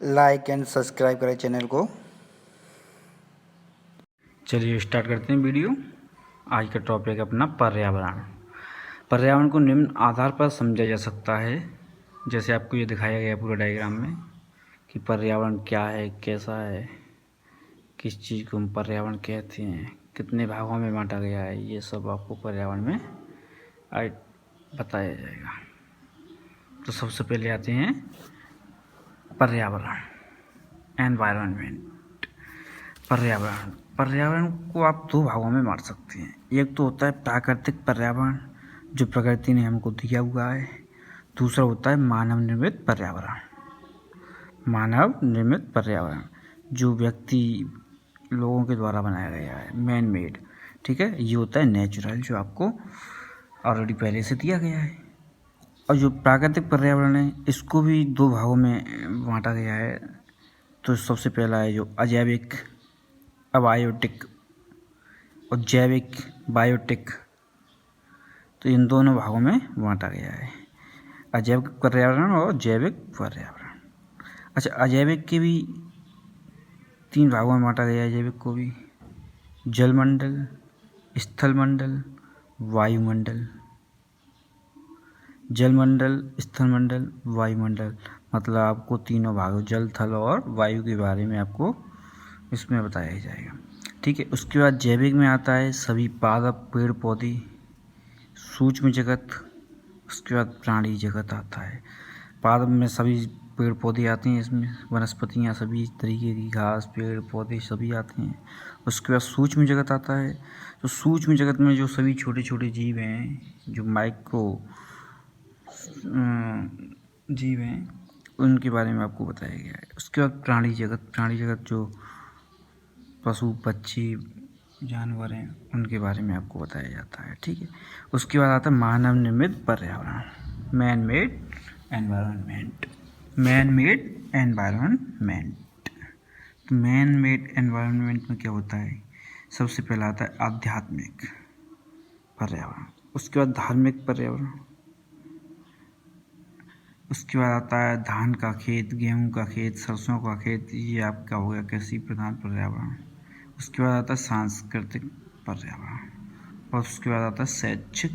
Like and subscribe करें channel को। चलिए स्टार्ट करते हैं वीडियो। आज का टॉपिक अपना पर्यावरण। पर्यावरण को निम्न आधार पर समझा जा सकता है, जैसे आपको ये दिखाया गया पूरा डायग्राम में कि पर्यावरण क्या है, कैसा है, किस चीज़ को हम पर्यावरण कहते हैं, कितने भागों में बांटा गया है, ये सब आपको पर्यावरण में आज बताया जाएगा। तो सबसे पहले आते हैं पर्यावरण, एनवायरनमेंट। पर्यावरण को आप दो भागों में बांट सकते हैं। एक तो होता है प्राकृतिक पर्यावरण, जो प्रकृति ने हमको दिया हुआ है। दूसरा होता है मानव निर्मित पर्यावरण। मानव निर्मित पर्यावरण जो व्यक्ति लोगों के द्वारा बनाया गया है, मैन मेड। ठीक है, ये होता है नेचुरल, जो आपको ऑलरेडी पहले से दिया गया है। और जो प्राकृतिक पर्यावरण है, इसको भी दो भागों में बांटा गया है। तो सबसे पहला है जो अजैविक, अबायोटिक, और जैविक, बायोटिक। तो इन दोनों भागों में बांटा गया है, अजैविक पर्यावरण और जैविक पर्यावरण। अच्छा, अजैविक के भी तीन भागों में बांटा गया है। जैविक को भी जलमंडल, स्थलमंडल, वायुमंडल। जलमंडल, स्थलमंडल, वायुमंडल, मतलब आपको तीनों भागों जल, थल और वायु के बारे में आपको इसमें बताया जाएगा। ठीक है, उसके बाद जैविक में आता है सभी पादप, पेड़ पौधे, सूक्ष्म जगत। उसके बाद प्राणी जगत आता है। पादप में सभी पेड़ पौधे आते हैं, इसमें वनस्पतियाँ, सभी तरीके की घास, पेड़ पौधे सभी आते हैं। उसके बाद सूक्ष्म जगत आता है। तो सूक्ष्म जगत में जो सभी छोटे छोटे जीव हैं, जो माइक्रो जीव हैं, उनके बारे में आपको बताया गया है। उसके बाद प्राणी जगत जो पशु पक्षी जानवर हैं, उनके बारे में आपको बताया जाता है। ठीक है, उसके बाद आता है मानव निर्मित पर्यावरण, man made environment. Man made environment. तो मैन मेड एनवायरनमेंट में क्या होता है? सबसे पहला आता है आध्यात्मिक पर्यावरण, उसके बाद धार्मिक पर्यावरण, उसके बाद आता है धान का खेत, गेहूं का खेत, सरसों का खेत, ये आपका हो गया कृषि प्रधान पर्यावरण। उसके बाद आता है सांस्कृतिक पर्यावरण, और उसके बाद आता है शैक्षिक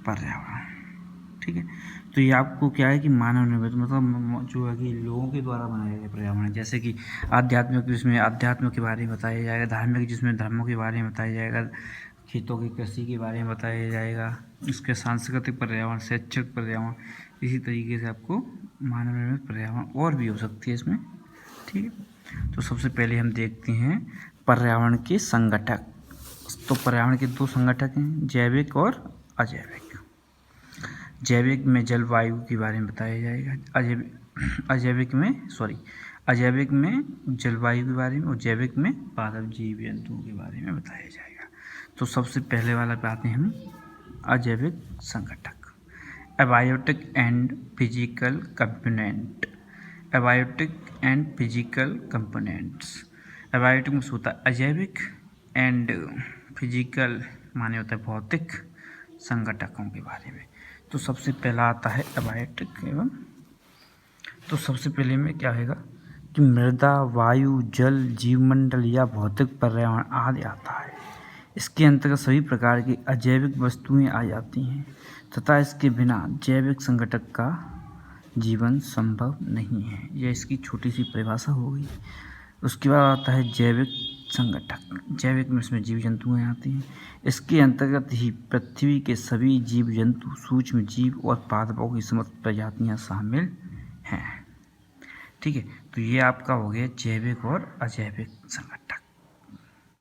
पर्यावरण। ठीक है, तो ये आपको क्या है कि मानव निर्मित, मतलब जो है कि लोगों के द्वारा बनाया गया पर्यावरण। जैसे कि आध्यात्मिक, जिसमें आध्यात्म के बारे में बताया जाएगा, धार्मिक जिसमें धर्मों के बारे में बताया जाएगा, खेतों की कृषि के बारे में बताया जाएगा, उसके सांस्कृतिक पर्यावरण, शैक्षिक पर्यावरण। इसी तरीके से आपको मानव निर्मित पर्यावरण और भी हो सकती है इसमें। ठीक है, तो सबसे पहले हम देखते हैं पर्यावरण के संगठक। तो पर्यावरण के दो संगठक हैं, जैविक और अजैविक। जैविक में जलवायु के बारे में बताया जाएगा, अजैविक में जलवायु के बारे में, और जैविक में पादप जीव जंतुओं के बारे में बताया जाएगा। तो सबसे पहले वाला पे आते हैं हम, अजैविक संगठक। Abiotic and physical component. Abiotic and physical components. Abiotic में होता है अजैविक, एंड फिजिकल माने होता है भौतिक संगठकों के बारे में। तो सबसे पहला आता है एबायोटिक एवं, तो सबसे पहले में क्या होगा कि मृदा, वायु, जल, जीवमंडल या भौतिक पर्यावरण आदि आता है। इसके अंतर्गत सभी प्रकार की अजैविक वस्तुएं आ जाती हैं, तथा इसके बिना जैविक संगठक का जीवन संभव नहीं है। यह इसकी छोटी सी परिभाषा हो गई। उसके बाद आता है जैविक संगठक। जैविक में इसमें जीव जंतुएँ आती हैं। इसके अंतर्गत ही पृथ्वी के सभी जीव जंतु, सूक्ष्म जीव और पादपों की समस्त प्रजातियाँ शामिल हैं। ठीक है, तो ये आपका हो गया जैविक और अजैविक संगठन।